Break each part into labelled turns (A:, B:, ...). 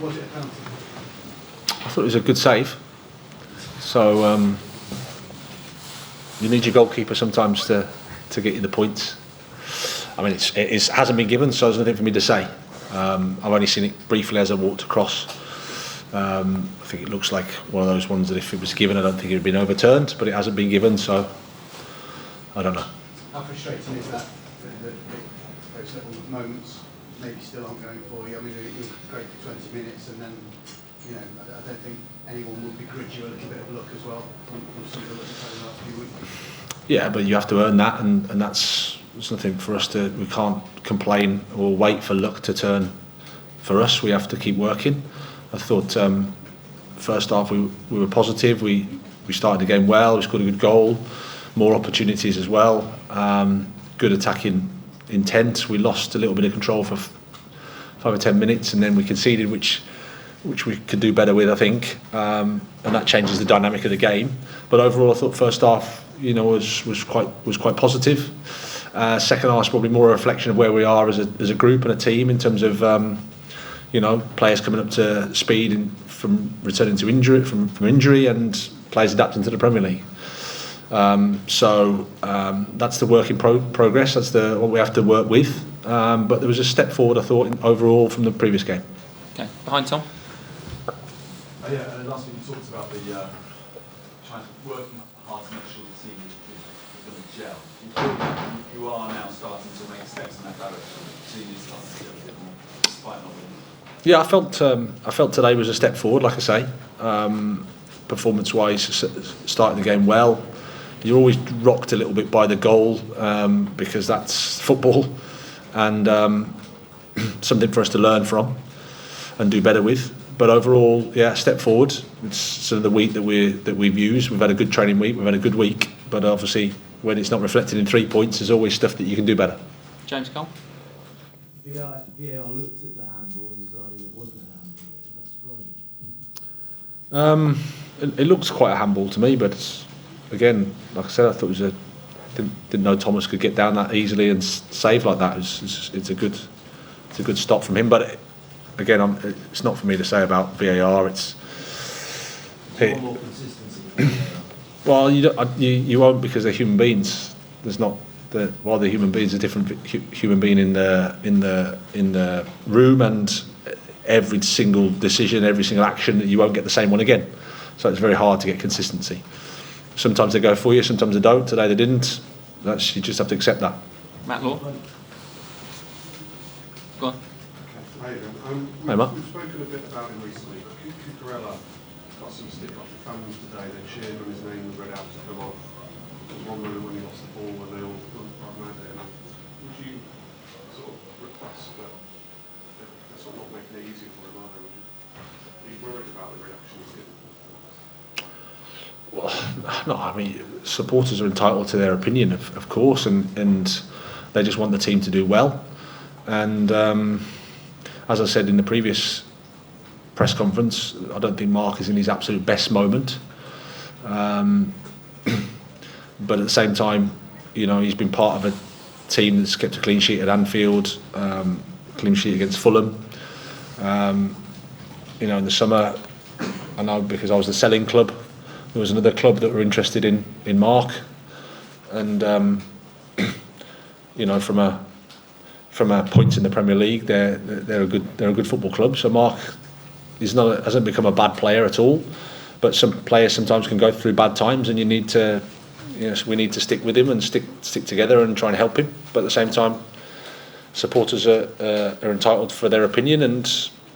A: Was it a penalty?
B: I thought it was a good save. So you need your goalkeeper sometimes to get you the points. I mean, it hasn't been given, so there's nothing for me to say. I've only seen it briefly as I walked across. I think it looks like one of those ones that if it was given, I don't think it would have been overturned, but it hasn't been given, so I don't know.
A: How frustrating is that those little moments maybe still aren't going for you? I mean, it was great for 20 minutes, and then, you know, I don't think anyone will begrudge you a little bit of luck as well from some of the luck you've had in the last few weeks.
B: Yeah, but you have to earn that, and that's nothing for us to. We can't complain or wait for luck to turn for us. We have to keep working. I thought first half we were positive. We started the game well. We scored a good goal, more opportunities as well. Good attacking intent. We lost a little bit of control for 5 or 10 minutes, and then we conceded, which we could do better with, I think, and that changes the dynamic of the game. But overall, I thought first half, you know, was quite positive. Second half is probably more a reflection of where we are as a group and a team in terms of you know, players coming up to speed from returning to injury from injury, and players adapting to the Premier League. So that's the work in progress. That's what we have to work with. But there was a step forward, I thought, overall from the previous game.
C: Okay, behind Tom.
D: Yeah, and last week you talked about the working hard to make sure the team is going to gel. You are now starting to make steps in that direction. The team is starting to get a bit more, despite not winning.
B: Yeah, I felt today was a step forward, like I say. Performance-wise, starting the game well. You're always rocked a little bit by the goal because that's football, and something for us to learn from and do better with. But overall, yeah, step forward. It's sort of the week that we've used. We've had a good training week. We've had a good week. But obviously, when it's not reflected in 3 points, there's always stuff that you can do better.
C: James Cole.
E: VAR looked at the handball and decided it wasn't a handball. That's right.
B: It looks quite a handball to me, but again, like I said, I thought it was didn't know Tomas could get down that easily and save like that. It's a good stop from him. But again, it's not for me to say about VAR. It's
E: More consistency.
B: well, you won't, because they're human beings. There's not. While they're human beings, a different human being in the room, and every single decision, every single action, you won't get the same one again. So it's very hard to get consistency. Sometimes they go for you, sometimes they don't. Today they didn't. You just have to accept that.
C: Matt Law. Go on.
F: Hi,
B: Hey, Marc.
F: We've spoken a bit about him recently. Cucurella got some stick off the fans today. They cheered when his name was read out to come off. There was one moment when he lost the ball where they all quite mad at him. Would you sort of request that they're sort of not making it easier for him, are they? Are you worried about the reaction he's given?
B: Well, no, I mean, supporters are entitled to their opinion, of course, and they just want the team to do well. And as I said in the previous press conference, I don't think Marc is in his absolute best moment. But at the same time, you know, he's been part of a team that's kept a clean sheet at Anfield, clean sheet against Fulham. You know, in the summer, I know because I was the selling club, there was another club that were interested in Marc, and you know, from a points in the Premier League, they're a good football club. So Marc hasn't become a bad player at all, but some players sometimes can go through bad times, and we need to stick with him and stick together and try and help him. But at the same time, supporters are entitled for their opinion, and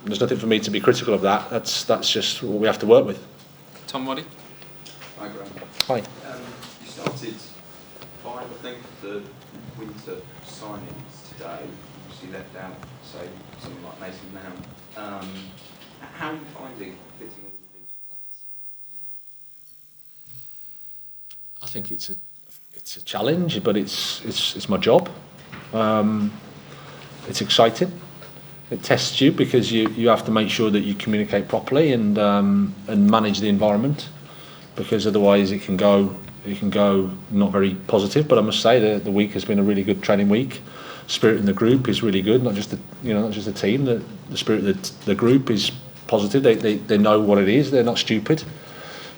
B: there's nothing for me to be critical of that. That's just what we have to work with.
C: Tom Waddy.
G: Hi, Graham.
B: Hi.
G: You started 5, I think, the winter signings today. You left out, say, someone like Mason Mount. How are you finding fitting all of these players in now?
B: I think it's a challenge, but it's my job. It's exciting. It tests you because you have to make sure that you communicate properly and manage the environment, because otherwise it can go not very positive. But I must say the week has been a really good training week. Spirit in the group is really good. Not just the team. The spirit of the group is positive. They know what it is. They're not stupid.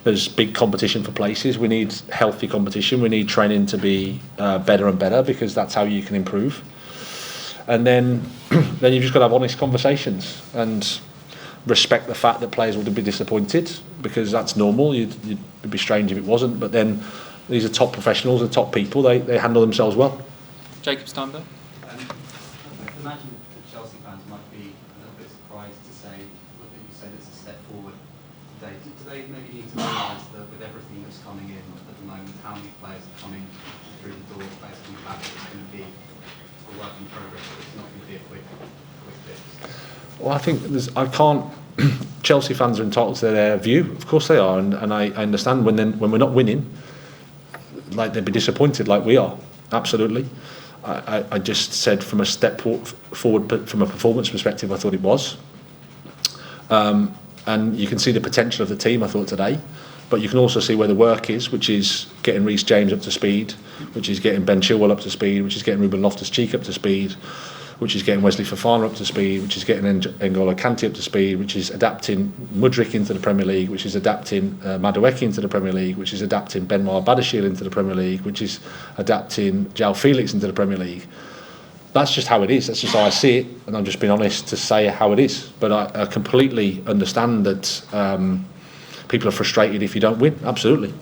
B: There's big competition for places. We need healthy competition. We need training to be better and better, because that's how you can improve. And then you've just got to have honest conversations and respect the fact that players will be disappointed, because that's normal. It'd be strange if it wasn't. But then these are top professionals, they're top people. They handle themselves well.
C: Jacob Steinberg.
H: I imagine that Chelsea fans might be a little bit surprised to say, look, you said it's a step forward today. Do they maybe need to realise that with everything that's coming in at the moment, how many players are coming through the door, players coming back, it's going to be a work in progress, it's not going to be a quick fix?
B: Well, I think I can't. Chelsea fans are entitled to their view. Of course they are, and I understand when we're not winning, like they'd be disappointed, like we are. Absolutely. I just said from a step forward, but from a performance perspective, I thought it was. And you can see the potential of the team, I thought, today. But you can also see where the work is, which is getting Reece James up to speed, which is getting Ben Chilwell up to speed, which is getting Ruben Loftus-Cheek up to speed, which is getting Wesley Fofana up to speed, which is getting N'Golo Kante up to speed, which is adapting Mudryk into the Premier League, which is adapting Madueke into the Premier League, which is adapting Benoit Badiashile into the Premier League, which is adapting João Felix into the Premier League. That's just how it is. That's just how I see it, and I'm just being honest to say how it is. But I completely understand that people are frustrated if you don't win. Absolutely.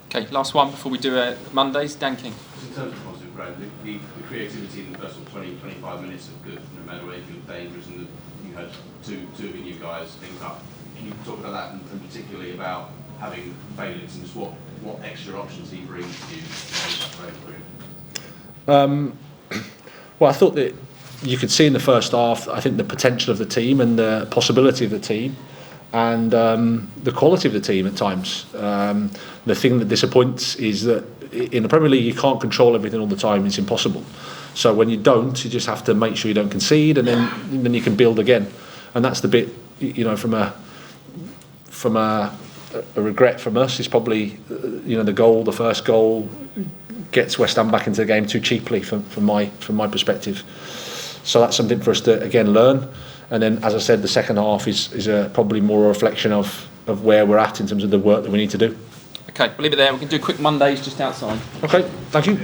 C: Okay, last one before we do Mondays. Dan King.
I: In terms of positive growth, the creativity in the first 20-25 minutes of good, no matter whether you look dangerous, and you had two of your new guys link up. Can you talk about that, and particularly about having Felix and just what extra options he brings to you?
B: Well, I thought that you could see in the first half, I think, the potential of the team and the possibility of the team, and the quality of the team at times. The thing that disappoints is that in the Premier League you can't control everything all the time. It's impossible. So when you don't, you just have to make sure you don't concede, and then you can build again. And that's the bit, from a regret from us is probably the first goal gets West Ham back into the game too cheaply from my perspective. So that's something for us to again learn. And then, as I said, the second half is probably more a reflection of where we're at in terms of the work that we need to do.
C: Okay, we'll leave it there. We can do quick Mondays just outside.
B: Okay, thank you.